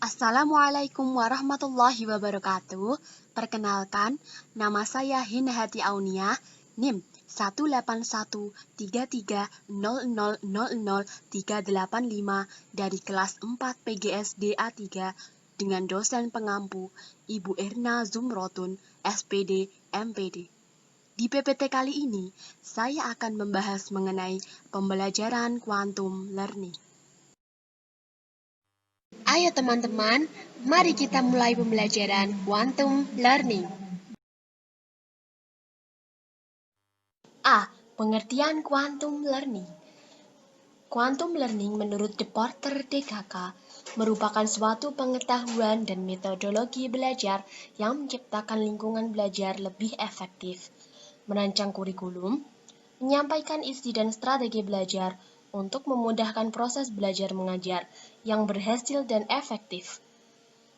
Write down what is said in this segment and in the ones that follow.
Assalamualaikum warahmatullahi wabarakatuh. Perkenalkan, nama saya Hinhati Aunia, NIM 1813300000385 dari kelas 4 PGSD A3 dengan dosen pengampu Ibu Erna Zumrotun, SPD, MPD. Di PPT kali ini, saya akan membahas mengenai pembelajaran quantum learning. Ayo teman-teman, mari kita mulai pembelajaran quantum learning. A. Pengertian quantum learning. Quantum learning menurut De Porter DKK merupakan suatu pengetahuan dan metodologi belajar yang menciptakan lingkungan belajar lebih efektif, merancang kurikulum, menyampaikan isi dan strategi belajar untuk memudahkan proses belajar mengajar yang berhasil dan efektif.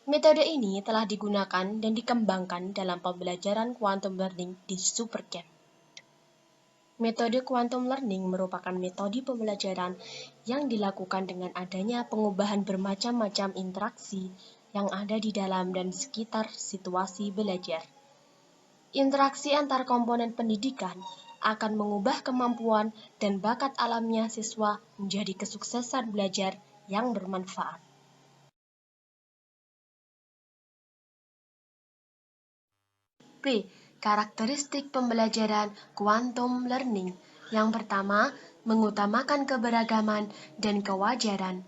Metode ini telah digunakan dan dikembangkan dalam pembelajaran quantum learning di Supercamp. Metode quantum learning merupakan metode pembelajaran yang dilakukan dengan adanya pengubahan bermacam-macam interaksi yang ada di dalam dan sekitar situasi belajar. Interaksi antar komponen pendidikan akan mengubah kemampuan dan bakat alamnya siswa menjadi kesuksesan belajar yang bermanfaat. B. Karakteristik pembelajaran quantum learning. Yang pertama, mengutamakan keberagaman dan kewajaran.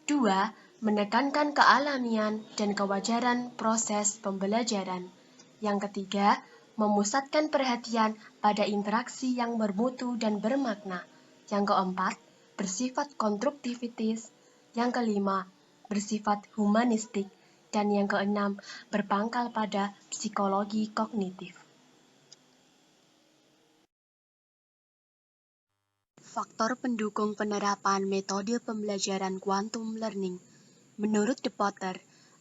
2. Menekankan kealamian dan kewajaran proses pembelajaran. Yang ketiga, memusatkan perhatian pada interaksi yang bermutu dan bermakna. Yang keempat, bersifat konstruktivitis. Yang kelima, bersifat humanistik. Dan yang keenam, berpangkal pada psikologi kognitif. Faktor pendukung penerapan metode pembelajaran quantum learning. Menurut De Porter,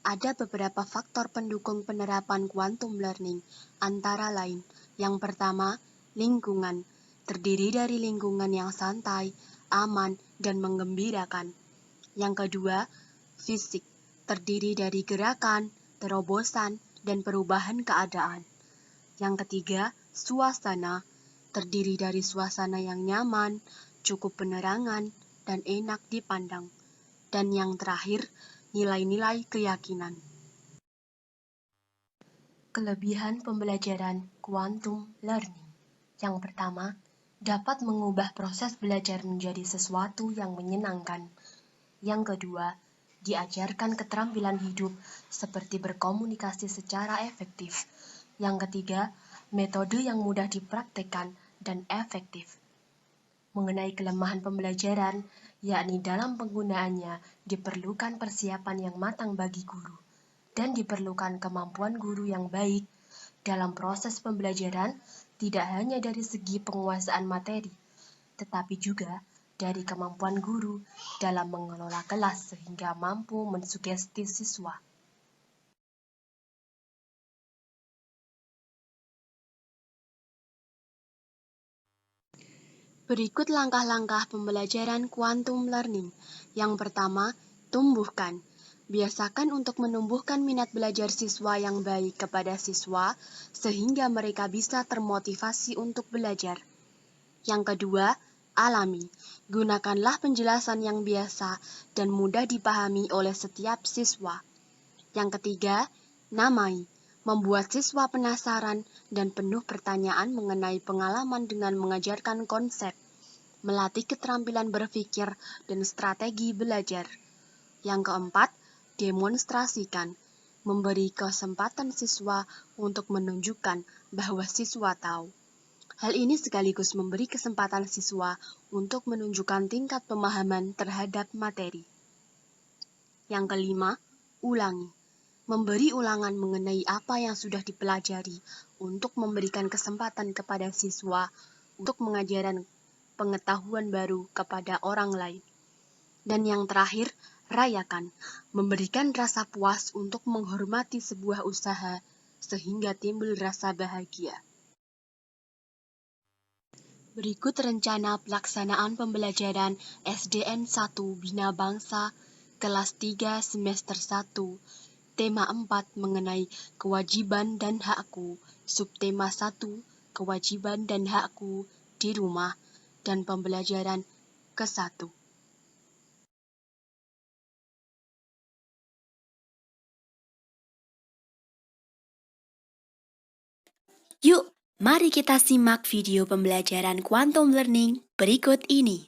ada beberapa faktor pendukung penerapan quantum learning, antara lain, yang pertama, lingkungan, terdiri dari lingkungan yang santai, aman, dan menggembirakan. Yang kedua, fisik, terdiri dari gerakan, terobosan, dan perubahan keadaan. Yang ketiga, suasana, terdiri dari suasana yang nyaman, cukup penerangan, dan enak dipandang. Dan yang terakhir, nilai-nilai keyakinan. Kelebihan pembelajaran quantum learning. Yang pertama, dapat mengubah proses belajar menjadi sesuatu yang menyenangkan. Yang kedua, diajarkan keterampilan hidup seperti berkomunikasi secara efektif. Yang ketiga, metode yang mudah dipraktikkan dan efektif. Mengenai kelemahan pembelajaran, yakni dalam penggunaannya diperlukan persiapan yang matang bagi guru, dan diperlukan kemampuan guru yang baik dalam proses pembelajaran, tidak hanya dari segi penguasaan materi, tetapi juga dari kemampuan guru dalam mengelola kelas sehingga mampu mensugesti siswa. Berikut langkah-langkah pembelajaran quantum learning. Yang pertama, tumbuhkan. Biasakan untuk menumbuhkan minat belajar siswa yang baik kepada siswa, sehingga mereka bisa termotivasi untuk belajar. Yang kedua, alami. Gunakanlah penjelasan yang biasa dan mudah dipahami oleh setiap siswa. Yang ketiga, namai. Membuat siswa penasaran dan penuh pertanyaan mengenai pengalaman dengan mengajarkan konsep. Melatih keterampilan berpikir dan strategi belajar. Yang keempat, demonstrasikan. Memberi kesempatan siswa untuk menunjukkan bahwa siswa tahu. Hal ini sekaligus memberi kesempatan siswa untuk menunjukkan tingkat pemahaman terhadap materi. Yang kelima, ulangi. Memberi ulangan mengenai apa yang sudah dipelajari untuk memberikan kesempatan kepada siswa untuk mengajarkan pengetahuan baru kepada orang lain. Dan yang terakhir, rayakan. Memberikan rasa puas untuk menghormati sebuah usaha sehingga timbul rasa bahagia. Berikut rencana pelaksanaan pembelajaran SDN 1 Bina Bangsa kelas 3 semester 1, tema 4 mengenai kewajiban dan hakku, subtema 1, kewajiban dan hakku di rumah, dan pembelajaran ke-1. Yuk, mari kita simak video pembelajaran Quantum Learning berikut ini.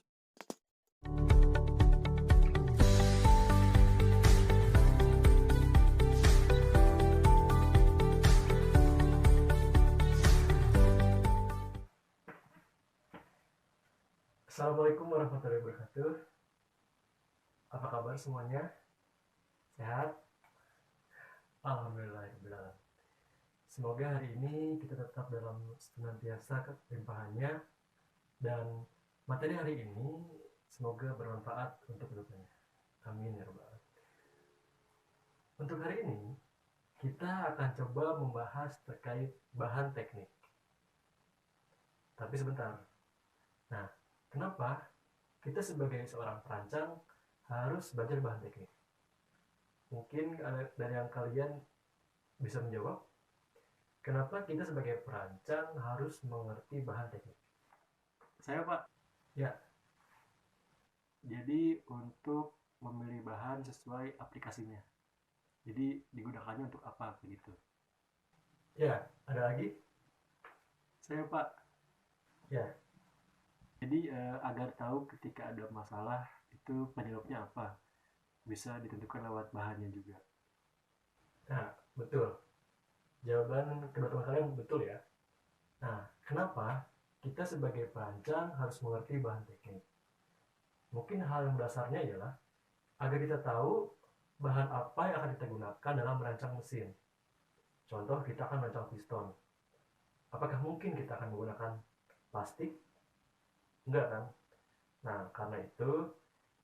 Assalamualaikum warahmatullahi wabarakatuh. Apa kabar semuanya? Sehat? Alhamdulillah. Semoga hari ini kita tetap dalam senantiasa kelimpahannya dan materi hari ini semoga bermanfaat untuk kedepannya. Amin ya rabbal alamin. Untuk hari ini kita akan coba membahas terkait bahan teknik. Tapi sebentar. Nah, kenapa kita sebagai seorang perancang harus belajar bahan teknik? Mungkin ada dari yang kalian bisa menjawab, kenapa kita sebagai perancang harus mengerti bahan teknik? Saya Pak. Ya. Jadi untuk memilih bahan sesuai aplikasinya. Jadi digunakannya untuk apa begitu? Ya, ada lagi? Saya Pak. Ya. Jadi agar tahu ketika ada masalah itu penyebabnya apa, bisa ditentukan lewat bahannya juga. Nah, betul. Jawaban kedua teman kalian betul ya. Nah, kenapa kita sebagai perancang harus mengerti bahan teknik? Mungkin hal yang dasarnya ialah agar kita tahu bahan apa yang akan kita gunakan dalam merancang mesin. Contoh, kita akan merancang piston. Apakah mungkin kita akan menggunakan plastik? Enggak kan? Nah, karena itu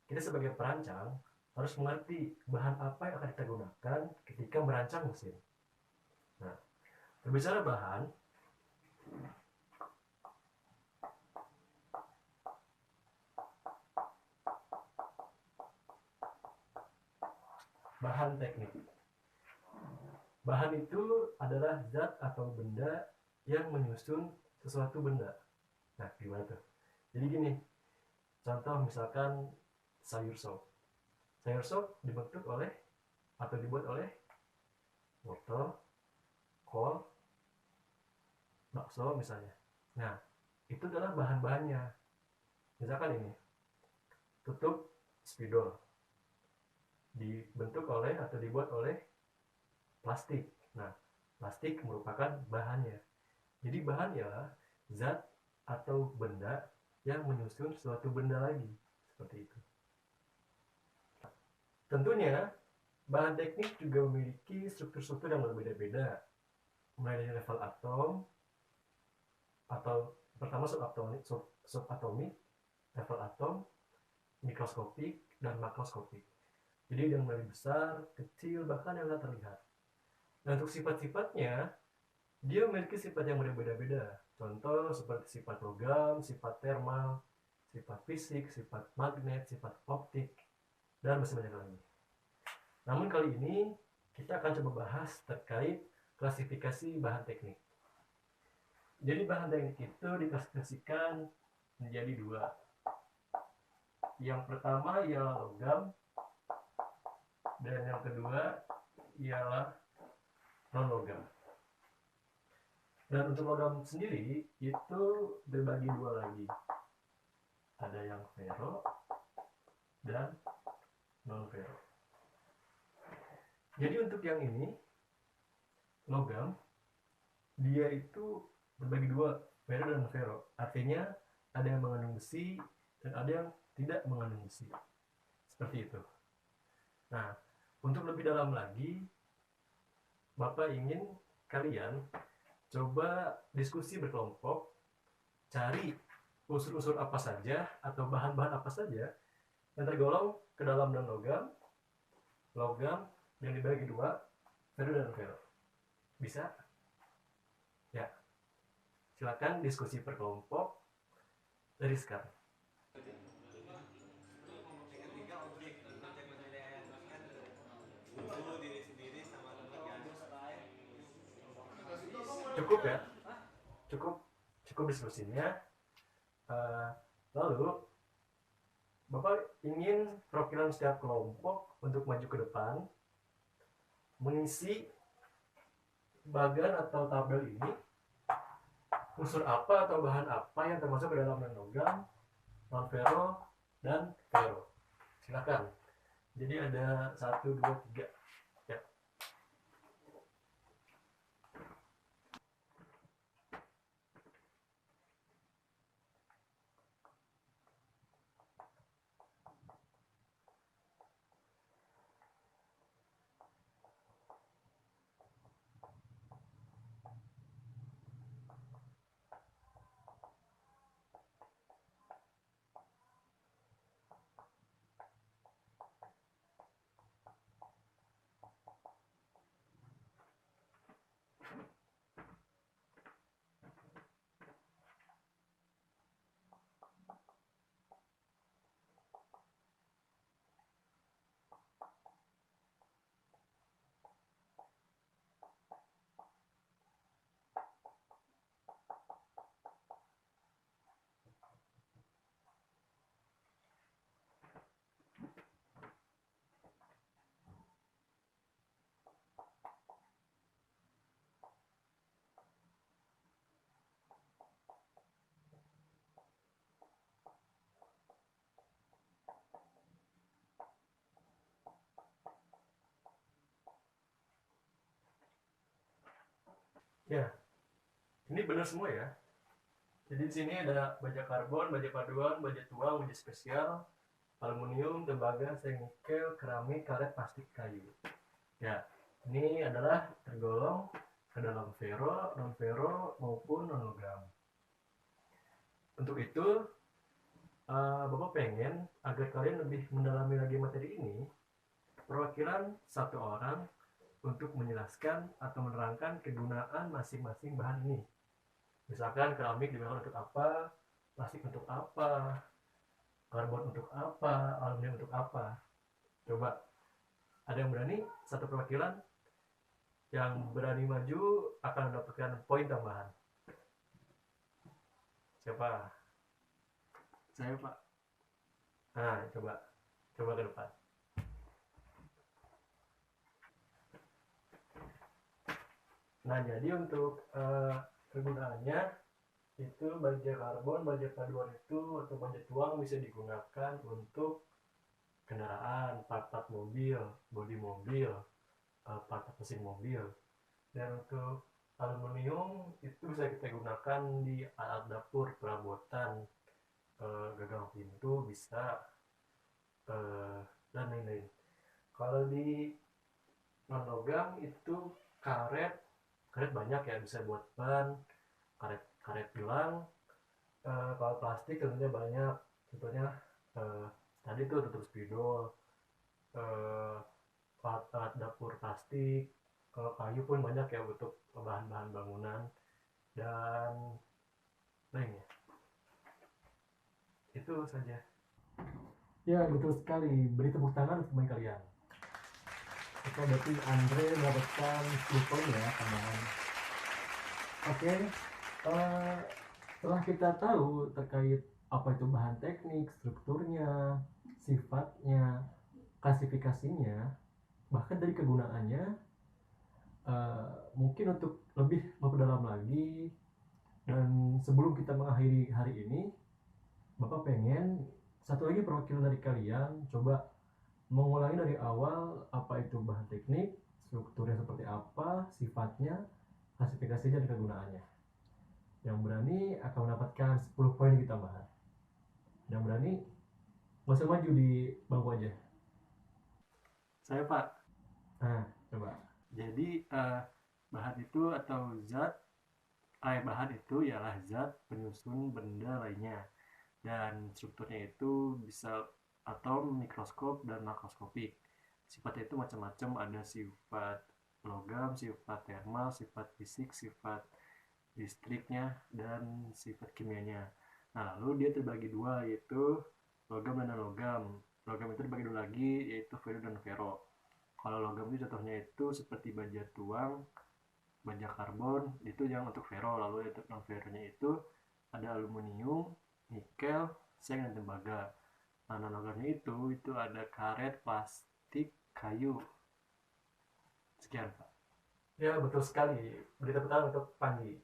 kita sebagai perancang harus mengerti bahan apa yang akan kita gunakan ketika merancang mesin. Nah, berbicara bahan, bahan teknik. Bahan itu adalah zat atau benda yang menyusun sesuatu benda. Nah, gimana tuh? Jadi gini, contoh misalkan sayur sop. Sayur sop dibentuk oleh atau dibuat oleh wortel, kol, bakso misalnya. Nah, itu adalah bahan-bahannya. Misalkan ini, tutup spidol dibentuk oleh atau dibuat oleh plastik. Nah, plastik merupakan bahannya. Jadi bahan ialah zat atau benda yang menyusun suatu benda lagi. Seperti itu. Tentunya, bahan teknik juga memiliki struktur-struktur yang berbeda-beda. Mulai dari level atom, atau pertama subatomik, level atom, mikroskopik, dan makroskopik. Jadi yang lebih besar, kecil, bahkan yang tak terlihat. Dan untuk sifat-sifatnya, dia memiliki sifat yang berbeda-beda. Contoh seperti sifat logam, sifat thermal, sifat fisik, sifat magnet, sifat optik, dan masih banyak lagi. Namun kali ini kita akan coba bahas terkait klasifikasi bahan teknik. Jadi bahan teknik itu diklasifikasikan menjadi dua. Yang pertama ialah logam, dan yang kedua ialah non-logam. Dan untuk logam sendiri itu terbagi dua lagi. Ada yang ferro dan non-ferro. Jadi untuk yang ini, logam, dia itu terbagi dua, ferro dan non-ferro. Artinya ada yang mengandung besi dan ada yang tidak mengandung besi. Seperti itu. Nah, untuk lebih dalam lagi, Bapak ingin kalian coba diskusi berkelompok, cari unsur-unsur apa saja atau bahan-bahan apa saja yang tergolong ke dalam non-logam, logam yang dibagi dua, ferro dan ferro. Bisa? Ya. Silakan diskusi berkelompok dari sekarang. Cukup ya, cukup cukup diskusinya. Lalu Bapak ingin perwakilan setiap kelompok untuk maju ke depan, mengisi bagan atau tabel ini, unsur apa atau bahan apa yang termasuk ke dalam non-logam, non-ferro, dan ferro. Silakan. Jadi ada 1, 2, 3. Ya. Ya, ini benar semua ya. Jadi di sini ada baja karbon, baja paduan, baja tuang, baja spesial, aluminium, tembaga, seng nikel, keramik, karet, plastik, kayu. Ya, ini adalah tergolong ke dalam ferro, non ferro maupun non logam. Untuk itu, Bapak pengen agar kalian lebih mendalami lagi materi ini, perwakilan satu orang untuk menjelaskan atau menerangkan kegunaan masing-masing bahan ini. Misalkan keramik digunakan untuk apa, plastik untuk apa, karbon untuk apa, aluminium untuk apa. Coba, ada yang berani? Satu perwakilan yang berani maju akan mendapatkan poin tambahan. Siapa? Saya, Pak. Nah, coba ke depan. Nah, jadi untuk kegunaannya itu baja karbon, baja paduan itu atau baja tuang bisa digunakan untuk kendaraan, part-part mobil, bodi mobil, part mesin mobil. Dan untuk aluminium itu bisa kita gunakan di alat dapur, perabotan, gagang pintu bisa, dan lain-lain. Kalau di non logam itu karet banyak ya, bisa buat ban, karet gelang. Kalau plastik tentunya banyak, contohnya tadi tuh tutup spidol, alat dapur plastik. Kalau kayu pun banyak ya untuk bahan-bahan bangunan dan lainnya. Itu saja. Ya, betul sekali. Beri tepuk tangan untuk teman kalian. Oke, berarti Andre mendapatkan 10 poin ya tambahan. Oke, setelah kita tahu terkait apa itu bahan teknik, strukturnya, sifatnya, klasifikasinya, bahkan dari kegunaannya, mungkin untuk lebih memperdalam lagi, dan sebelum kita mengakhiri hari ini, Bapak pengen satu lagi perwakilan dari kalian coba mengulangi dari awal apa itu bahan teknik, strukturnya seperti apa, sifatnya, klasifikasinya dan kegunaannya. Yang berani akan mendapatkan 10 poin lagi tambahan. Yang berani nggak usah maju di bangku aja. Saya, Pak. Nah, coba. Jadi bahan itu atau zat, bahan itu ialah zat penyusun benda lainnya, dan strukturnya itu bisa atom, mikroskop, dan makroskopik. Sifatnya itu macam-macam, ada sifat logam, sifat thermal, sifat fisik, sifat listriknya, dan sifat kimianya. Nah, lalu dia terbagi dua, yaitu logam dan non-logam. Logam itu terbagi dua lagi, yaitu ferro dan ferro. Kalau logam itu contohnya itu seperti baja tuang, baja karbon itu yang untuk ferro, lalu untuk non ferronya itu ada aluminium, nikel, seng, dan tembaga. Nah, non logamnya itu ada karet, plastik, kayu. Sekian, Pak. Ya, betul sekali. Beri tepuk tangan untuk Panji.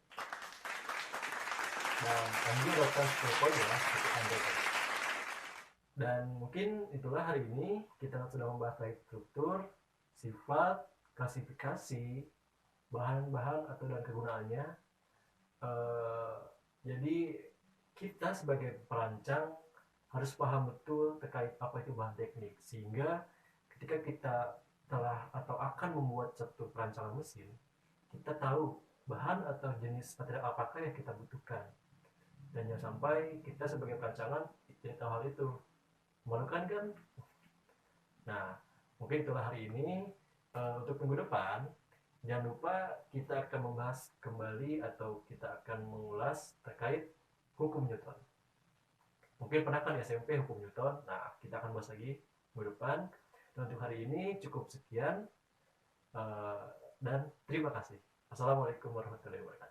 Dan Panji mendapatkan 10 poin ya untuk Anda. Dan mungkin itulah hari ini kita sudah membahas baik struktur, sifat, klasifikasi, bahan-bahan atau dan kegunaannya. Jadi kita sebagai perancang harus paham betul terkait apa itu bahan teknik, sehingga ketika kita telah atau akan membuat satu perancangan mesin, kita tahu bahan atau jenis material apakah yang kita butuhkan, dan jangan sampai kita sebagai perancangan tidak tahu hal itu, memalukan kan? Nah, mungkin itulah hari ini. Untuk minggu depan jangan lupa kita akan membahas kembali atau kita akan mengulas terkait hukum Newton. Mungkin pernah kan SMP hukum Newton. Nah, kita akan bahas lagi minggu depan. Dan untuk hari ini cukup sekian, dan terima kasih. Assalamualaikum warahmatullahi wabarakatuh.